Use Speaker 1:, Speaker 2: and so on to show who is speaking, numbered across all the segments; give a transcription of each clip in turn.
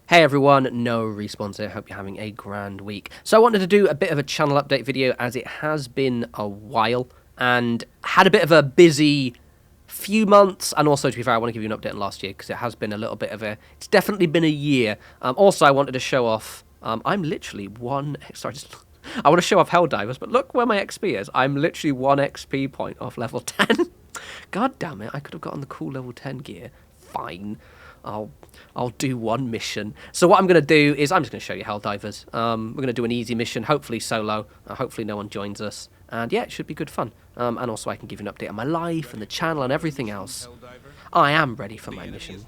Speaker 1: Hey everyone, no respawns here. Hope you're having a grand week. So I wanted to do a bit of a channel update video as it has been a while and had a bit of a busy few months, and also to be fair I want to give you an update on last year because it has been a little bit of a, it's definitely been a year. Also I wanted to show off, I'm literally I want to show off Helldivers, but look where my XP is. I'm literally 1 XP point off level 10. God damn it, I could have gotten the cool level 10 gear. Fine. I'll do one mission. So what I'm going to do is I'm just going to show you Helldivers. We're going to do an easy mission, hopefully solo. Hopefully no one joins us. And yeah, it should be good fun. And also I can give you an update on my life and the channel and everything else. I am ready for my mission.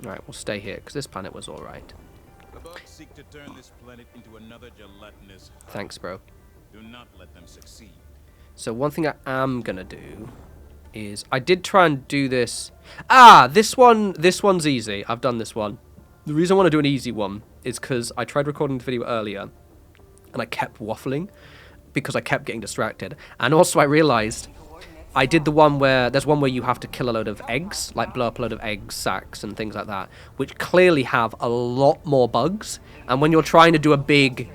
Speaker 1: Alright, we'll stay here because this planet was alright. Thanks, bro.
Speaker 2: Do not let them succeed.
Speaker 1: So one thing I am going to do is I did try and do this. This one's easy. I've done this one. The reason I want to do an easy one is because I tried recording the video earlier and I kept waffling because I kept getting distracted. And also I realized I did the one where there's one where you have to kill a load of eggs, like blow up a load of egg sacks and things like that, which clearly have a lot more bugs. And when you're trying to do a big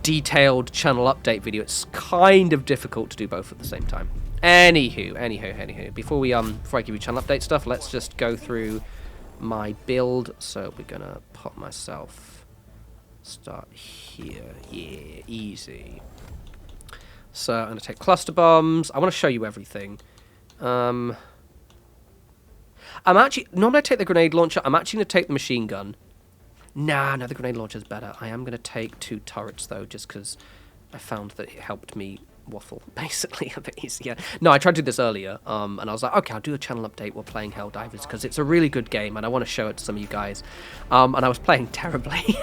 Speaker 1: detailed channel update video, it's kind of difficult to do both at the same time. Anywho, before I give you channel update stuff, let's just go through my build. So we're gonna pop myself, start here, yeah, easy. So I'm gonna take cluster bombs. I want to show you everything. I'm actually, normally I take the grenade launcher. I'm actually gonna take the machine gun. No, the grenade launcher's better. I am gonna take 2 turrets though, just because I found that it helped me waffle basically a bit easier. No, I tried to do this earlier, and I was like, okay, I'll do a channel update while playing Helldivers because it's a really good game and I want to show it to some of you guys. And I was playing terribly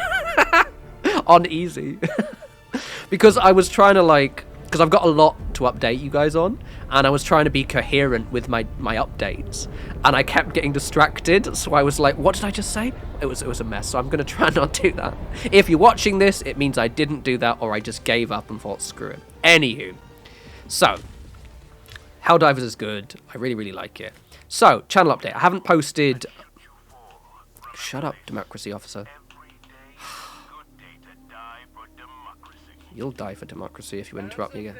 Speaker 1: on easy because I was trying to because I've got a lot to update you guys on, and I was trying to be coherent with my updates, and I kept getting distracted, so I was like, what did I just say? It was a mess, so I'm going to try not to do that. If you're watching this, it means I didn't do that, or I just gave up and thought, screw it. Anywho, so, Helldivers is good. I really, really like it. So, channel update. I haven't posted... Shut up, democracy officer. You'll die for democracy if you interrupt me again.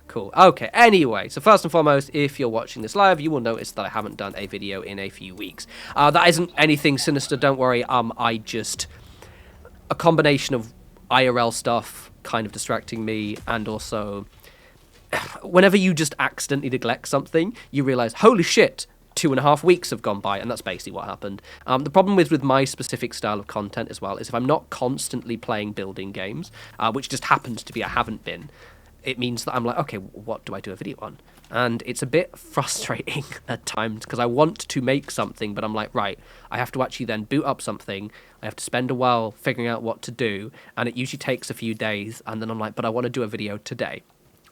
Speaker 1: Cool. Okay, anyway, so first and foremost, if you're watching this live, you will notice that I haven't done a video in a few weeks. That isn't anything sinister, don't worry. I just... A combination of IRL stuff kind of distracting me, and also... Whenever you just accidentally neglect something, you realise, holy shit, 2.5 weeks have gone by, and that's basically what happened. The problem with my specific style of content as well is if I'm not constantly playing building games, which just happens to be I haven't been, it means that I'm like, okay, what do I do a video on? And it's a bit frustrating at times because I want to make something, but I'm like, right, I have to actually then boot up something. I have to spend a while figuring out what to do, and it usually takes a few days, and then I'm like, but I want to do a video today.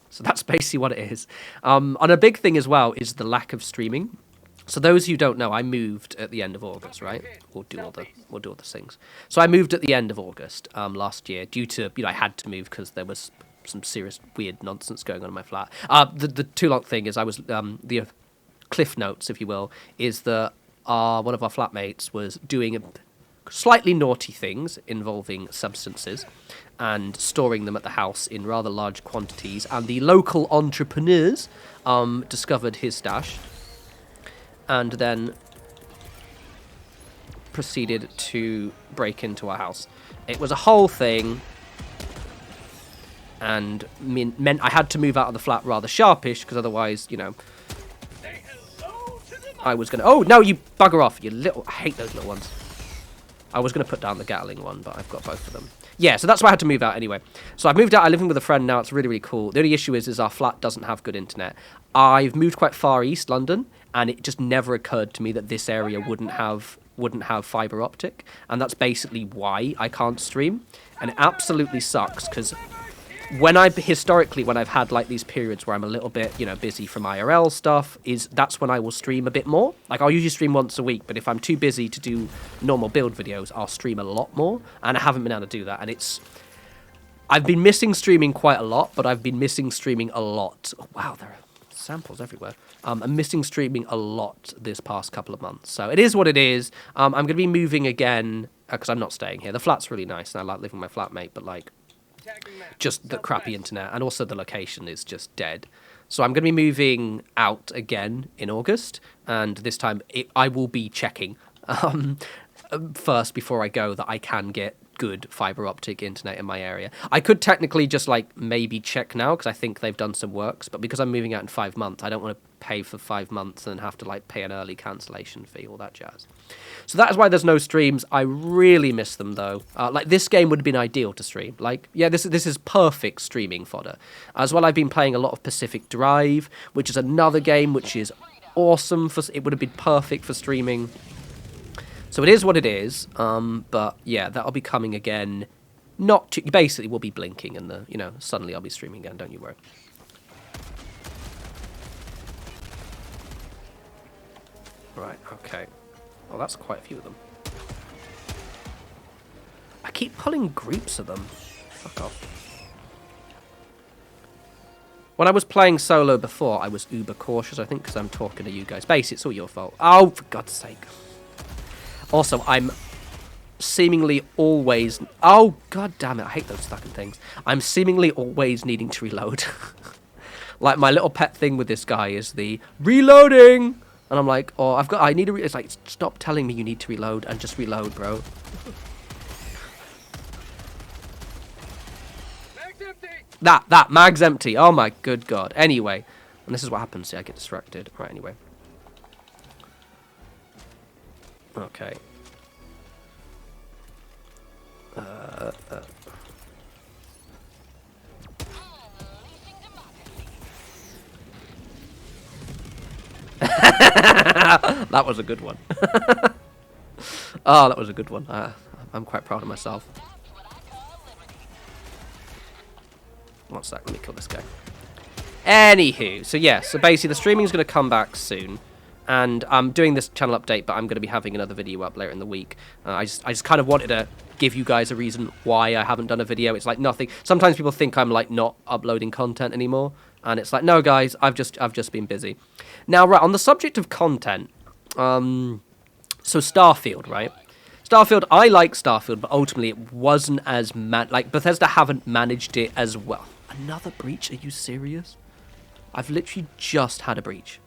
Speaker 1: So that's basically what it is. And a big thing as well is the lack of streaming. So those who don't know, I moved at the end of August, right? We'll do all the things. So I moved at the end of August last year due to, I had to move because there was some serious weird nonsense going on in my flat. The too long thing is I was, the cliff notes, if you will, is that one of our flatmates was doing slightly naughty things involving substances and storing them at the house in rather large quantities, and the local entrepreneurs discovered his stash and then proceeded to break into our house. It was a whole thing, and meant I had to move out of the flat rather sharpish, because otherwise, I was going to... Oh, no, you bugger off, you little... I hate those little ones. I was going to put down the Gatling one, but I've got both of them. Yeah, so that's why I had to move out anyway. So I've moved out, I'm living with a friend now, it's really, really cool. The only issue is our flat doesn't have good internet. I've moved quite far east London, and it just never occurred to me that this area wouldn't have fibre optic, and that's basically why I can't stream. And it absolutely sucks, because historically when I've had like these periods where I'm a little bit, busy from IRL stuff, that's when I will stream a bit more. Like I'll usually stream once a week, but if I'm too busy to do normal build videos, I'll stream a lot more, and I haven't been able to do that. And I've been missing streaming quite a lot, but I've been missing streaming a lot. Oh, wow, there are samples everywhere. I'm missing streaming a lot this past couple of months. So it is what it is. I'm going to be moving again because I'm not staying here. The flat's really nice and I like living with my flatmate, but like just the crappy internet and also the location is just dead. So I'm going to be moving out again in August, and this time I will be checking first before I go that I can get good fiber optic internet in my area. I could technically just like maybe check now because I think they've done some works, but because I'm moving out in 5 months, I don't want to pay for 5 months and have to like pay an early cancellation fee, all that jazz. So that is why there's no streams. I really miss them though. Like this game would have been ideal to stream. Like yeah, this is perfect streaming fodder. As well, I've been playing a lot of Pacific Drive, which is another game which is awesome for. It would have been perfect for streaming. So it is what it is, but yeah, that'll be coming again. Not too, basically, we'll be blinking, and suddenly I'll be streaming again. Don't you worry. Right. Okay. Oh, that's quite a few of them. I keep pulling groups of them. Fuck off. When I was playing solo before, I was uber cautious. I think because I'm talking to you guys. Basically, it's all your fault. Oh, for God's sake. Also, I'm seemingly always... Oh, god damn it. I hate those fucking things. I'm seemingly always needing to reload. Like, my little pet thing with this guy is the reloading. And I'm like, oh, I need to... It's like, stop telling me you need to reload and just reload, bro.
Speaker 3: Mag's empty.
Speaker 1: That mag's empty. Oh, my good god. Anyway. And this is what happens. See, I get distracted. Right, anyway. Okay. That was a good one. Oh, that was a good one. I'm quite proud of myself. One sec, let me kill this guy. Anywho, so yeah, so basically the streaming is going to come back soon. And I'm doing this channel update, but I'm going to be having another video up later in the week. I just kind of wanted to give you guys a reason why I haven't done a video. It's like nothing. Sometimes people think I'm like not uploading content anymore, and it's like no, guys, I've just been busy. Now, right on the subject of content, so Starfield, right? Starfield, I like Starfield, but ultimately it wasn't as like Bethesda haven't managed it as well. Another breach? Are you serious? I've literally just had a breach.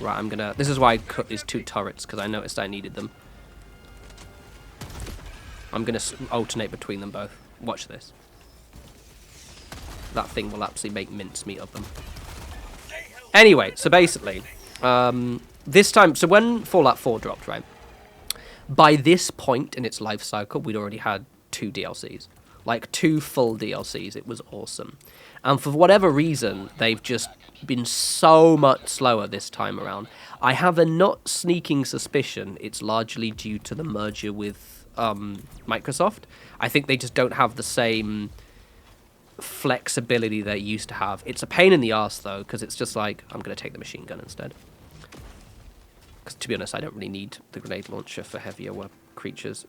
Speaker 1: Right, I'm gonna... This is why I cut these 2 turrets, because I noticed I needed them. I'm gonna alternate between them both. Watch this. That thing will absolutely make mincemeat of them. Anyway, so basically, this time... So when Fallout 4 dropped, right? By this point in its life cycle, we'd already had 2 DLCs. Like, 2 full DLCs. It was awesome. And for whatever reason, they've just been so much slower this time around. I have a not sneaking suspicion it's largely due to the merger with Microsoft. I think they just don't have the same flexibility they used to have. It's a pain in the arse, though, because it's just like, I'm going to take the machine gun instead. Because, to be honest, I don't really need the grenade launcher for heavier creatures.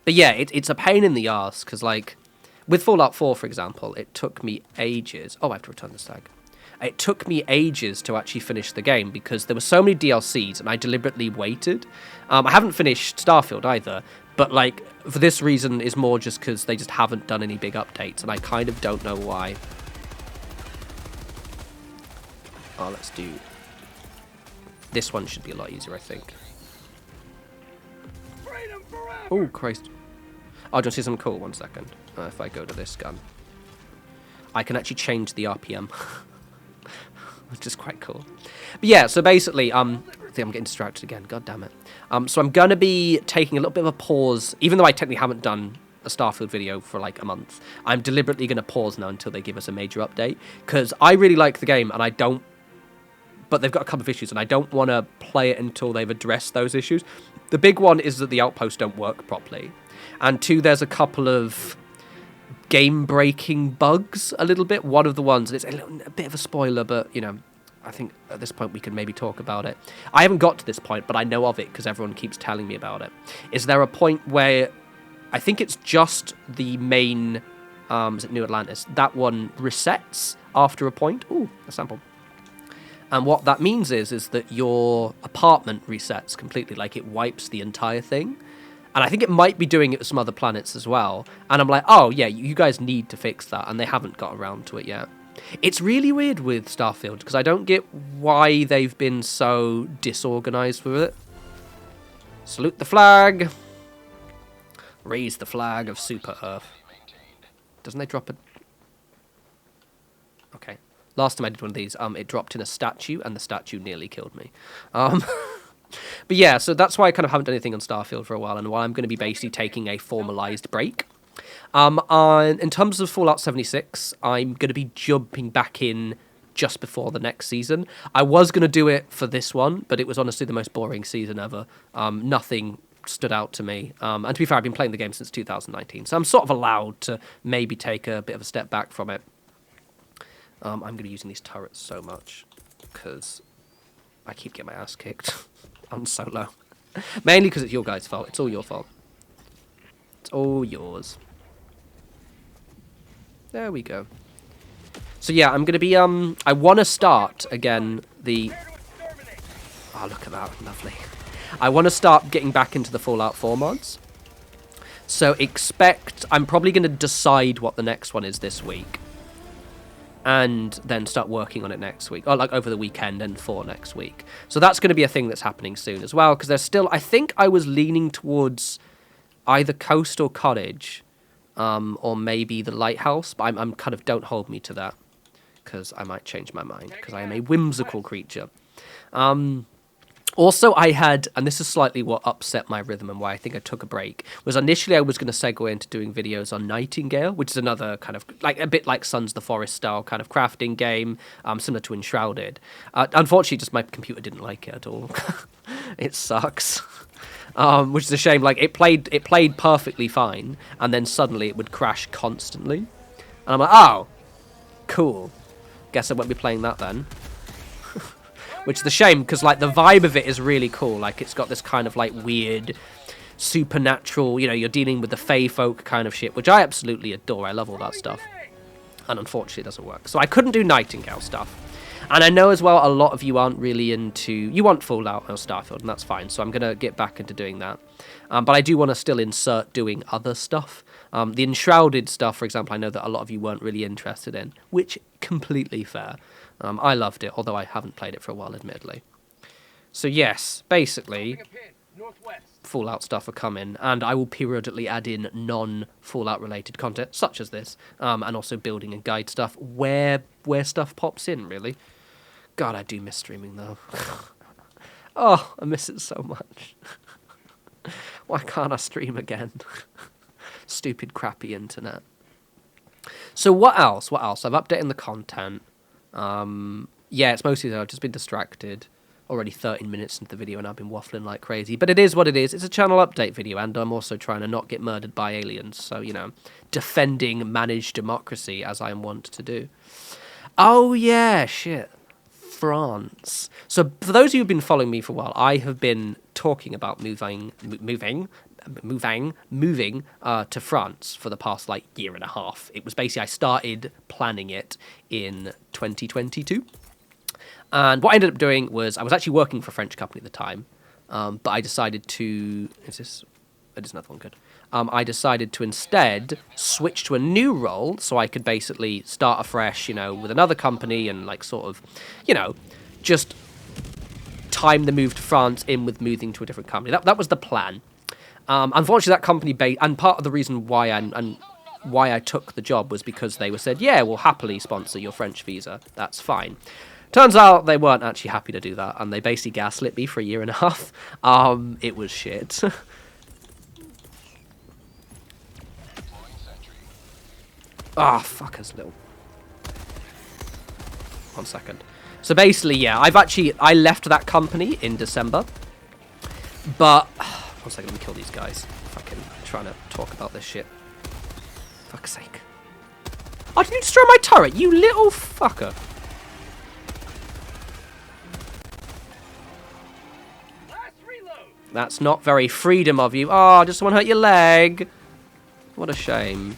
Speaker 1: But yeah, it's a pain in the arse, because, like, with Fallout 4, for example, it took me ages... Oh, I have to return this tag. It took me ages to actually finish the game because there were so many DLCs and I deliberately waited. I haven't finished Starfield either, but like for this reason is more just because they just haven't done any big updates and I kind of don't know why. Oh, let's do... This one should be a lot easier, I think. Oh, Christ. Oh, do you want to see something cool? 1 second. If I go to this gun. I can actually change the RPM. Which is quite cool. But yeah, so basically, I think I'm getting distracted again. God damn it. So I'm going to be taking a little bit of a pause. Even though I technically haven't done a Starfield video for like a month. I'm deliberately going to pause now until they give us a major update. Because I really like the game and I don't... But they've got a couple of issues and I don't want to play it until they've addressed those issues. The big one is that the outposts don't work properly. And 2, there's a couple of game-breaking bugs a little bit. One of the ones, and it's a bit of a spoiler, but, you know, I think at this point we can maybe talk about it. I haven't got to this point, but I know of it because everyone keeps telling me about it. Is there a point where I think it's just the main, is it New Atlantis? That one resets after a point. Ooh, a sample. And what that means is that your apartment resets completely, like it wipes the entire thing. And I think it might be doing it with some other planets as well. And I'm like, oh yeah, you guys need to fix that, and they haven't got around to it yet. It's really weird with Starfield, because I don't get why they've been so disorganized with it. Salute the flag. Raise the flag of Super Earth. Doesn't they drop a... Okay. Last time I did one of these, it dropped in a statue, and the statue nearly killed me. But yeah, so that's why I kind of haven't done anything on Starfield for a while, and why I'm going to be basically taking a formalized break. In terms of Fallout 76, I'm going to be jumping back in just before the next season. I was going to do it for this one, but it was honestly the most boring season ever. Nothing stood out to me. And to be fair, I've been playing the game since 2019, so I'm sort of allowed to maybe take a bit of a step back from it. I'm going to be using these turrets so much, because I keep getting my ass kicked on solo. Mainly because it's your guys' fault. It's all your fault. It's all yours. There we go. So yeah, I'm going to be, I want to start, again, the... Oh, look at that. Lovely. I want to start getting back into the Fallout 4 mods. So expect... I'm probably going to decide what the next one is this week. And then start working on it next week. Or like over the weekend and for next week. So that's going to be a thing that's happening soon as well. Because there's still... I think I was leaning towards either Coast or Cottage. Or maybe the Lighthouse. But I'm kind of... Don't hold me to that. Because I might change my mind. Because I am a whimsical creature. Also, I had, and this is slightly what upset my rhythm and why I think I took a break, was initially I was going to segue into doing videos on Nightingale, which is another kind of, like a bit like Sons of the Forest style kind of crafting game, similar to Enshrouded. Unfortunately, just my computer didn't like it at all. It sucks. Which is a shame. Like, it played perfectly fine, and then suddenly it would crash constantly. And I'm like, oh, cool. Guess I won't be playing that then. Which is a shame, because, like, the vibe of it is really cool. Like, it's got this kind of, like, weird, supernatural, you know, you're dealing with the Fey folk kind of shit, which I absolutely adore. I love all that stuff. And unfortunately, it doesn't work. So I couldn't do Nightingale stuff. And I know as well, a lot of you aren't really into... You want Fallout or Starfield, and that's fine. So I'm going to get back into doing that. But I do want to still insert doing other stuff. The Enshrouded stuff, for example, I know that a lot of you weren't really interested in, which completely fair. I loved it, although I haven't played it for a while, admittedly. So yes, basically, Fallout stuff will come in, and I will periodically add in non-Fallout related content, such as this, and also building and guide stuff, where stuff pops in, really. God, I do miss streaming, though. Oh, I miss it so much. Why can't I stream again? Stupid, crappy internet. So what else? What else? I've updated the content. Yeah, it's mostly that I've just been distracted. Already 13 minutes into the video and I've been waffling like crazy. But it is what it is. It's a channel update video, and I'm also trying to not get murdered by aliens. So, you know, defending managed democracy, as I am wont to do. Oh, yeah, shit. France. So, for those of you who've been following me for a while, I have been talking about moving to France for the past, like, year and a half. It was basically, I started planning it in 2022. And what I ended up doing was, I was actually working for a French company at the time, but I decided to... It is another one good. I decided to instead switch to a new role, so I could basically start afresh, you know, with another company and, like, sort of, you know, just time the move to France in with moving to a different company. That was the plan. Unfortunately, that company... And part of the reason why I took the job was because they were said, yeah, we'll happily sponsor your French visa. That's fine. Turns out they weren't actually happy to do that, and they basically gaslit me for a year and a half. It was shit. Ah, fuckers, little. 1 second. So basically, yeah, I left that company in December, but 1 second, let me kill these guys. Fucking trying to talk about this shit. Fuck's sake. Oh, did you destroy my turret, you little fucker? That's not very freedom of you. Oh, I just want to hurt your leg. What a shame.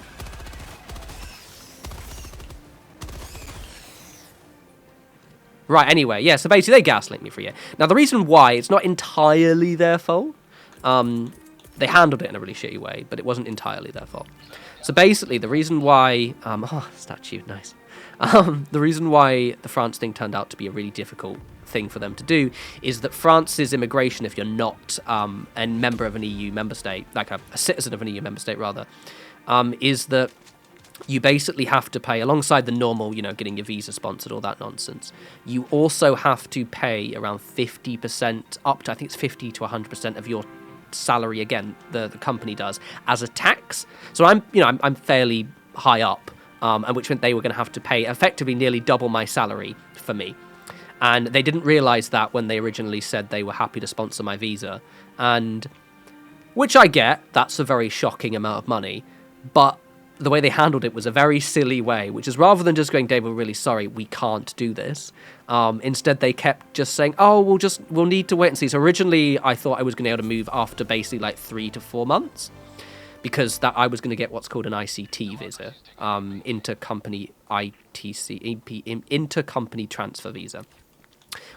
Speaker 1: Right, anyway, yeah, so basically they gaslinked me for a year. Now, the reason why, it's not entirely their fault. They handled it in a really shitty way, but it wasn't entirely their fault. So basically, the reason why... oh, statue, nice. The reason why the France thing turned out to be a really difficult thing for them to do is that France's immigration, if you're not a member of an EU member state, like a citizen of an EU member state, rather, is that you basically have to pay, alongside the normal, you know, getting your visa sponsored, all that nonsense, you also have to pay around 50%, up to, I think it's 50 to 100% of your salary, again, the company does, as a tax. So I'm fairly high up, and which meant they were going to have to pay effectively nearly double my salary for me. And they didn't realise that when they originally said they were happy to sponsor my visa. And, which I get, that's a very shocking amount of money, but the way they handled it was a very silly way, which is rather than just going, Dave, we're really sorry, we can't do this. Instead, they kept just saying, oh, we'll need to wait and see. So originally, I thought I was going to be able to move after basically like 3 to 4 months, because that I was going to get what's called an ICT visa, intercompany intercompany transfer visa,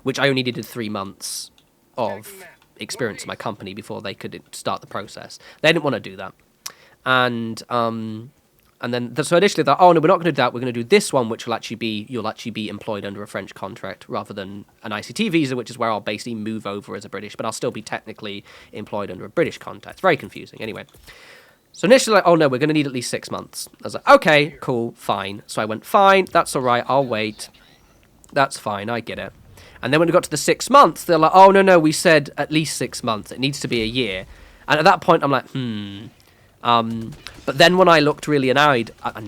Speaker 1: which I only needed 3 months of experience in my company before they could start the process. They didn't want to do that. And then, so initially thought, oh no, we're not going to do that. We're going to do this one, which will actually be, you'll actually be employed under a French contract rather than an ICT visa, which is where I'll basically move over as a British, but I'll still be technically employed under a British contract. It's very confusing. Anyway, so initially, like, oh no, we're going to need at least 6 months. I was like, okay, cool, fine. So I went, fine, that's all right, I'll wait. That's fine, I get it. And then when we got to the 6 months, they're like, oh no, we said at least 6 months. It needs to be a year. And at that point, I'm like, But then when I looked really annoyed, I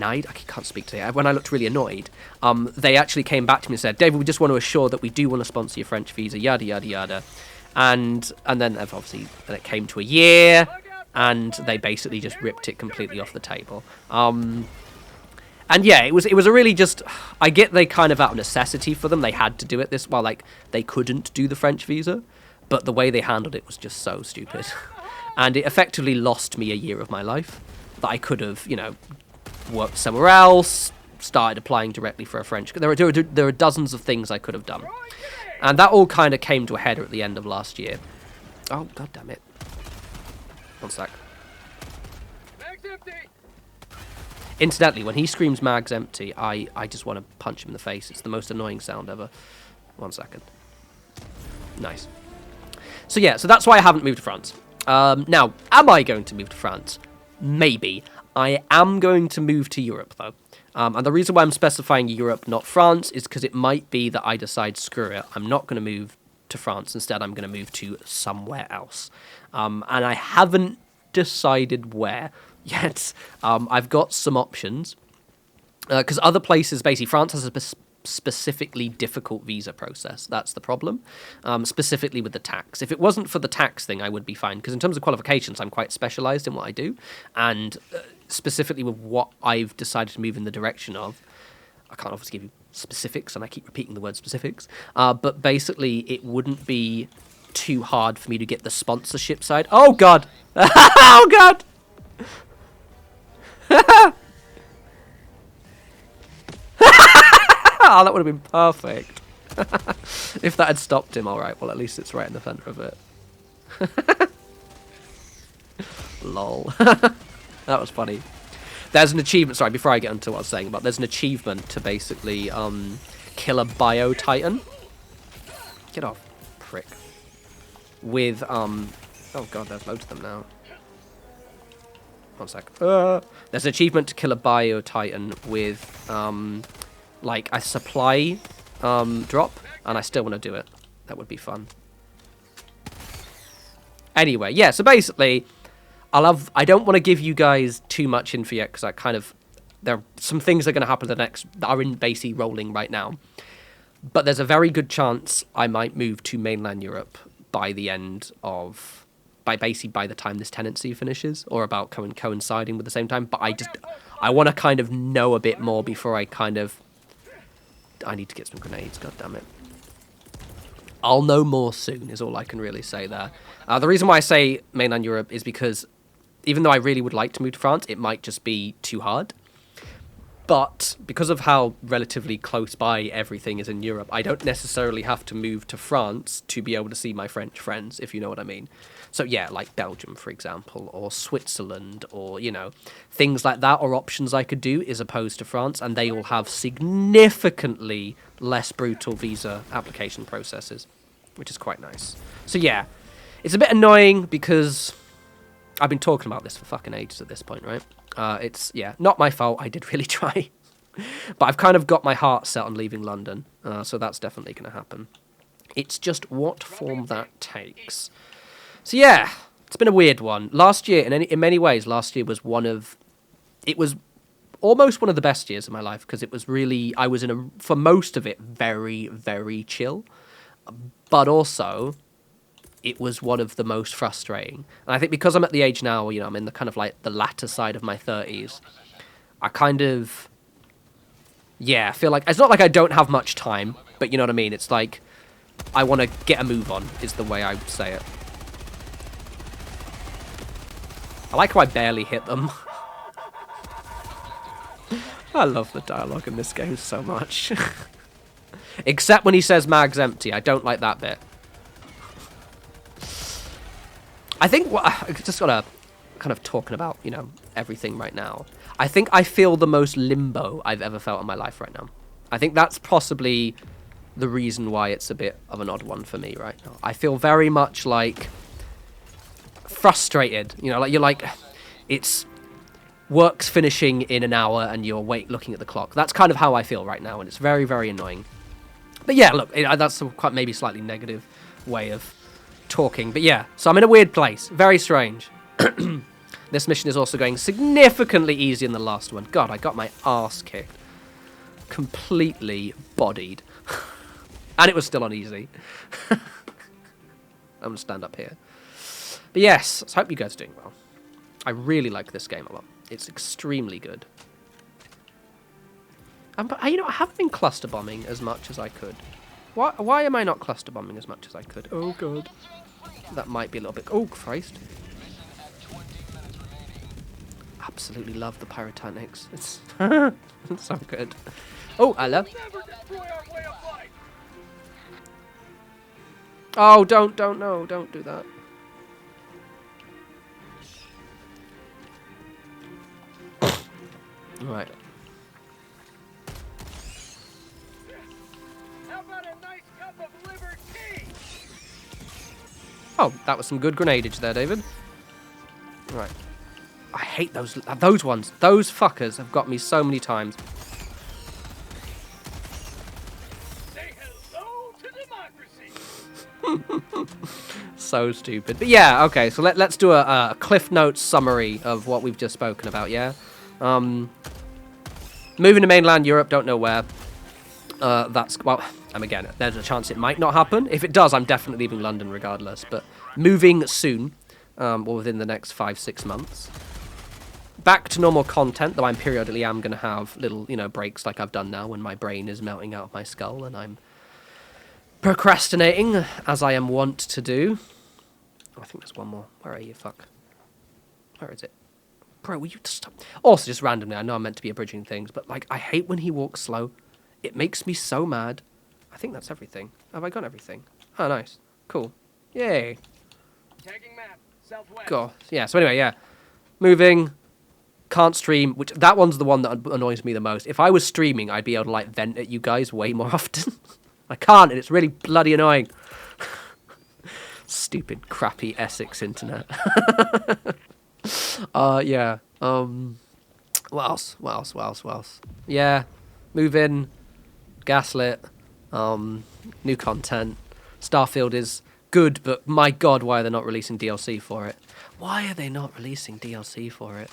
Speaker 1: can't speak today. When I looked really annoyed, they actually came back to me and said, David, we just want to assure that we do want to sponsor your French visa, yada, yada, yada. And then obviously it came to a year, and they basically just ripped it completely off the table. And yeah, it was a really just, I get they kind of out of necessity for them, they had to do it this, well, like, they couldn't do the French visa, but the way they handled it was just so stupid. And it effectively lost me a year of my life that I could have, you know, worked somewhere else, started applying directly for a French... There are dozens of things I could have done. And that all kind of came to a head at the end of last year. Oh, god damn it. One sec. Mag's empty. Incidentally, when he screams mag's empty, I just want to punch him in the face. It's the most annoying sound ever. 1 second. Nice. So yeah, so that's why I haven't moved to France. Now, am I going to move to France? Maybe. I am going to move to Europe, though. And the reason why I'm specifying Europe, not France, is because it might be that I decide, screw it, I'm not going to move to France. Instead, I'm going to move to somewhere else. And I haven't decided where yet. I've got some options. Because other places, basically, France has a specifically difficult visa process. That's the problem, specifically with the tax. If it wasn't for the tax thing, I would be fine, because in terms of qualifications, I'm quite specialized in what I do, and specifically with what I've decided to move in the direction of, I can't obviously give you specifics, and I keep repeating the word specifics, but basically it wouldn't be too hard for me to get the sponsorship side. Oh god! Oh god! Oh, that would have been perfect. If that had stopped him, alright. Well, at least it's right in the center of it. Lol. That was funny. There's an achievement, sorry, before I get into what I was saying about, there's an achievement to basically kill a bio-titan. Get off, prick. With, oh god, there's loads of them now. 1 sec. There's an achievement to kill a bio-titan with, like a supply drop, and I still want to do it. That would be fun. Anyway, yeah, so basically, I don't want to give you guys too much info yet, because I kind of, there are some things that are going to happen that are in basically rolling right now. But there's a very good chance I might move to mainland Europe by the end of, by the time this tenancy finishes, or about coinciding with the same time. But I want to kind of know a bit more before I kind of, I need to get some grenades, god damn it. I'll know more soon, is all I can really say there. The reason why I say mainland Europe is because even though I really would like to move to France, it might just be too hard. But because of how relatively close by everything is in Europe, I don't necessarily have to move to France to be able to see my French friends, if you know what I mean. So yeah, like Belgium, for example, or Switzerland, or, you know, things like that, or options I could do as opposed to France, and they all have significantly less brutal visa application processes, which is quite nice. So yeah, it's a bit annoying because I've been talking about this for fucking ages at this point, right? It's, yeah, not my fault. I did really try. But I've kind of got my heart set on leaving London, so that's definitely going to happen. It's just what form that takes. So yeah, it's been a weird one. Last year, in many ways, last year was it was almost one of the best years of my life, because it was really, I was for most of it, very, very chill. But also, it was one of the most frustrating. And I think because I'm at the age now, you know, I'm in the kind of like the latter side of my 30s, I kind of, yeah, feel like, it's not like I don't have much time, but you know what I mean? It's like, I want to get a move on, is the way I would say it. I like how I barely hit them. I love the dialogue in this game so much. Except when he says mag's empty. I don't like that bit. I think I just gotta kind of talking about, you know, everything right now. I think I feel the most limbo I've ever felt in my life right now. I think that's possibly the reason why it's a bit of an odd one for me right now. I feel very much like frustrated, you know, like you're like, it's work's finishing in an hour and you're looking at the clock. That's kind of how I feel right now, and it's very, very annoying. But yeah, look, that's quite maybe slightly negative way of talking. But yeah, so I'm in a weird place. Very strange. This mission is also going significantly easier than the last one. God, I got my arse kicked. Completely bodied. And it was still on easy. I'm going to stand up here. But yes, I hope you guys are doing well. I really like this game a lot. It's extremely good. But, you know, I haven't been cluster bombing as much as I could. Why am I not cluster bombing as much as I could? Oh, God. That might be a little bit... Oh, Christ. Absolutely love the pyrotechnics. It's, it's so good. Oh, hello. Oh, don't do that. Right.
Speaker 3: How about a nice cup of liver tea?
Speaker 1: Oh, that was some good grenadeage there, David. Right. I hate those ones. Those fuckers have got me so many times.
Speaker 3: Say hello to democracy.
Speaker 1: So stupid. But yeah, okay, so let's do a Cliff Notes summary of what we've just spoken about, yeah? Moving to mainland Europe, don't know where. That's, well, and again, there's a chance it might not happen. If it does, I'm definitely leaving London regardless. But moving soon, or within the next 5-6 months. Back to normal content, though I'm periodically am going to have little, you know, breaks like I've done now when my brain is melting out of my skull and I'm procrastinating, as I am wont to do. Oh, I think there's one more. Where are you, fuck? Where is it? Bro, will you just stop? Also, just randomly, I know I'm meant to be abridging things, but, like, I hate when he walks slow. It makes me so mad. I think that's everything. Have I got everything? Oh, nice. Cool. Yay.
Speaker 3: Tagging map, southwest.
Speaker 1: God. Yeah, so anyway, yeah. Moving. Can't stream, which that one's the one that annoys me the most. If I was streaming, I'd be able to, like, vent at you guys way more often. I can't, and it's really bloody annoying. Stupid, crappy Essex internet. Yeah. What else? Yeah. Move in. Gaslit. New content. Starfield is good, but my God, why are they not releasing DLC for it? Why are they not releasing DLC for it?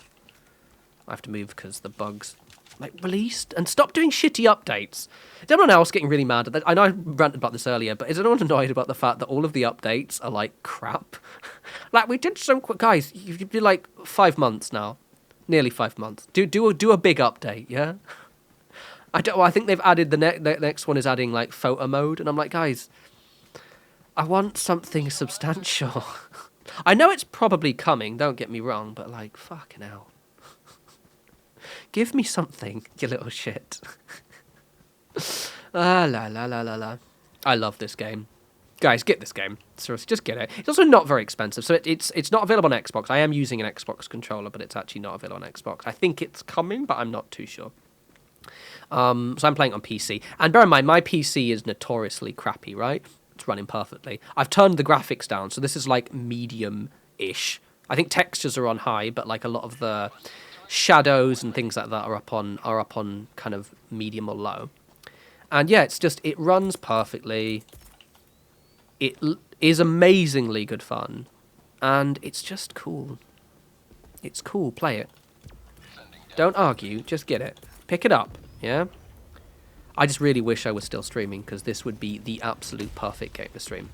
Speaker 1: I have to move because the bugs, like, released. And stop doing shitty updates. Is anyone else getting really mad at that? I know I ranted about this earlier, but is anyone annoyed about the fact that all of the updates are, like, crap? Like, we did some... Guys, you've been, like, 5 months now. Nearly 5 months. Do a big update, yeah? I think they've added... The next one is adding, like, photo mode. And I'm like, guys, I want something substantial. I know it's probably coming, don't get me wrong, but like, fucking hell. Give me something, you little shit. La la la la la. I love this game. Guys, get this game. Seriously, just get it. It's also not very expensive, so it's not available on Xbox. I am using an Xbox controller, but it's actually not available on Xbox. I think it's coming, but I'm not too sure. So I'm playing on PC. And bear in mind, my PC is notoriously crappy, right? It's running perfectly. I've turned the graphics down, so this is like medium-ish. I think textures are on high, but like a lot of the shadows and things like that are up on kind of medium or low. And yeah, it runs perfectly. It is amazingly good fun, and it's just cool. It's cool. Play it. Don't argue. Just get it. Pick it up. Yeah. I just really wish I was still streaming, because this would be the absolute perfect game to stream.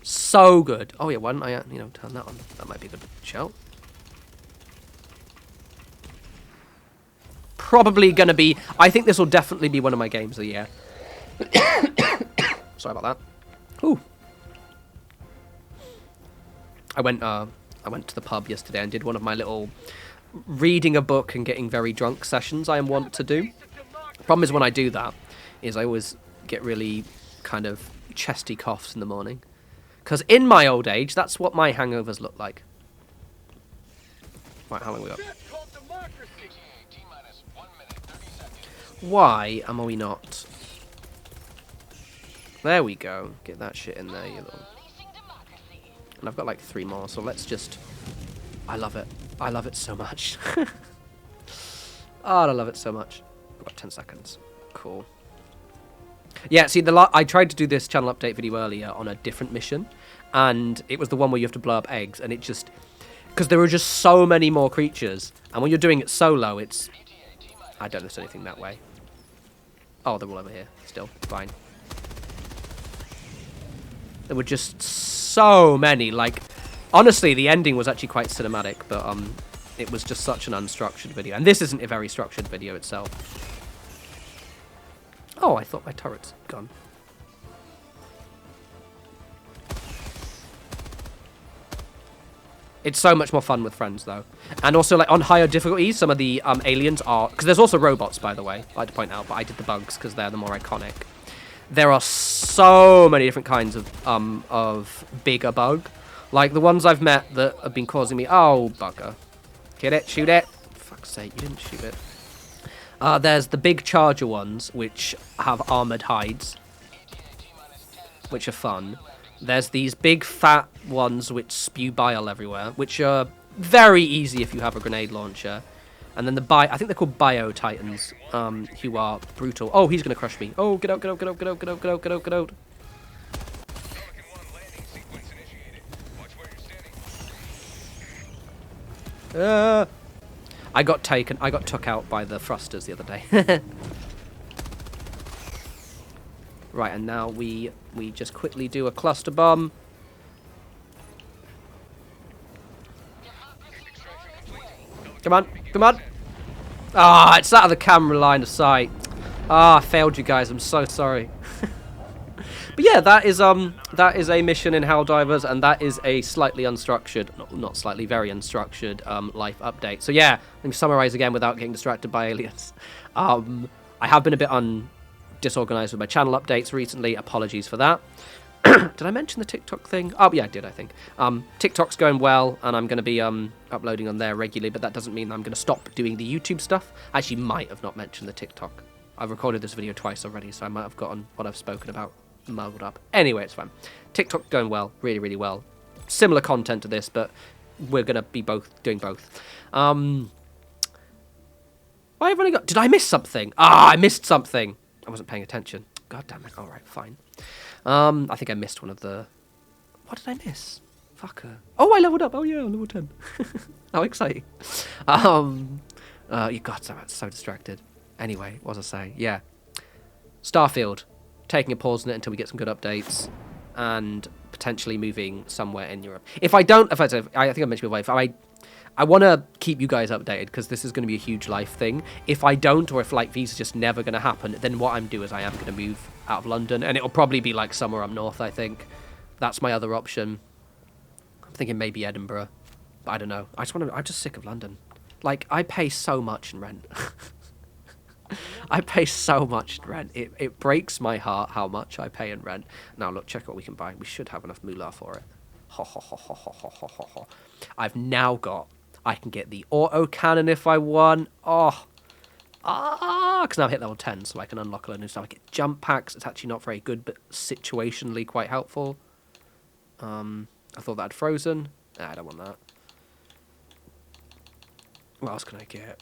Speaker 1: So good. Oh yeah, why don't I turn that on? That might be a good shout. Probably gonna be. I think this will definitely be one of my games of the year. Sorry about that. Ooh. I went to the pub yesterday and did one of my little reading a book and getting very drunk sessions I want to do. Problem is when I do that is I always get really kind of chesty coughs in the morning. Because in my old age, that's what my hangovers look like. Right, how long we got? Why am we not? There we go. Get that shit in there, you little. And I've got like 3 more, so let's just... I love it. I love it so much. Oh, I love it so much. I've got 10 seconds. Cool. Yeah, see, I tried to do this channel update video earlier on a different mission, and it was the one where you have to blow up eggs, and it just... Because there were just so many more creatures, and when you're doing it solo, it's... I don't know if there's anything that way. Oh, they're all over here. Still. Fine. There were just so many, like, honestly, the ending was actually quite cinematic, but it was just such an unstructured video. And this isn't a very structured video itself. Oh, I thought my turret's gone. It's so much more fun with friends, though. And also, like, on higher difficulties, some of the aliens are... Because there's also robots, by the way, I'd like to point out, but I did the bugs because they're the more iconic. There are so many different kinds of bigger bug. Like, the ones I've met that have been causing me... Oh, bugger. Get it? Shoot it? Fuck's sake, you didn't shoot it. There's the big charger ones, which have armoured hides, which are fun. There's these big fat ones which spew bile everywhere, which are very easy if you have a grenade launcher. And then I think they're called Bio Titans, who are brutal. Oh, he's gonna crush me. Oh, get out, get out, get out, get out, get out, get out, get out, get out. I got took out by the thrusters the other day. Right, and now we just quickly do a cluster bomb. Come on, come on. Ah, it's out of the camera line of sight. Ah, I failed you guys. I'm so sorry. But yeah, that is a mission in Helldivers, and that is a slightly unstructured, not slightly, very unstructured life update. So yeah, let me summarize again without getting distracted by aliens. I have been a bit disorganized with my channel updates recently. Apologies for that. Did I mention the TikTok thing? Oh yeah, I did, I think. TikTok's going well, and I'm going to be uploading on there regularly, but that doesn't mean I'm going to stop doing the YouTube stuff. I actually might have not mentioned the TikTok. I've recorded this video twice already, so I might have gotten what I've spoken about muddled up. Anyway, it's fine. TikTok's going well, really, really well. Similar content to this, but we're going to be doing both. Why have I only got... Did I miss something? Ah, I missed something. I wasn't paying attention. God damn it. All right, fine. I think I missed one of the... What did I miss? Fucker. Oh, I leveled up. Oh, yeah, level 10. How exciting. You got so distracted. Anyway, what was I saying? Yeah. Starfield. Taking a pause on it until we get some good updates. And potentially moving somewhere in Europe. I think I mentioned before, I want to keep you guys updated because this is going to be a huge life thing. If I don't, or if like these are just never going to happen, then what I'm doing is I am going to move out of London, and it'll probably be like somewhere up north. I think that's my other option. I'm thinking maybe Edinburgh, but I don't know. I'm just sick of London. Like, I pay so much in rent. I pay so much in rent. It breaks my heart how much I pay in rent. Now, look, check what we can buy. We should have enough moolah for it. Ho, ho, ho, ho, ho, ho, ho, ho, ho. I've now got... I can get the auto cannon if I want. Oh. Because now I've hit level 10, so I can unlock a lot of new stuff. I get jump packs. It's actually not very good, but situationally quite helpful. I thought that had frozen. Nah, I don't want that. What else can I get?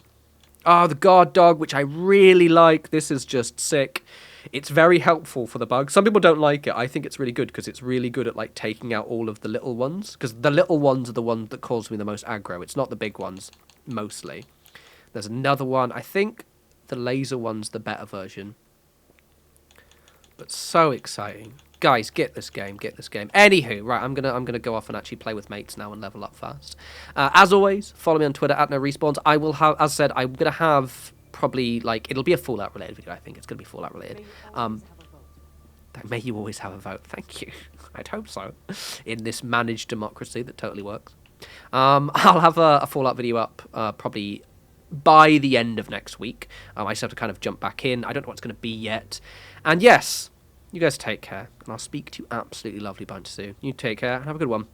Speaker 1: Oh, the guard dog, which I really like. This is just sick. It's very helpful for the bugs. Some people don't like it. I think it's really good because it's really good at like taking out all of the little ones. Because the little ones are the ones that cause me the most aggro. It's not the big ones, mostly. There's another one. I think the laser one's the better version. But so exciting. Guys, get this game, get this game. Anywho, right, I'm gonna go off and actually play with mates now and level up fast. As always, follow me on Twitter at norespawns. I will have, as said, I'm gonna have probably like it'll be a Fallout related video. I think it's gonna be Fallout related. May you always have a vote. Thank you. I'd hope so. In this managed democracy that totally works. I'll have a Fallout video up probably by the end of next week. I just have to kind of jump back in. I don't know what it's gonna be yet. And yes. You guys take care, and I'll speak to you absolutely lovely bunch soon. You take care, and have a good one.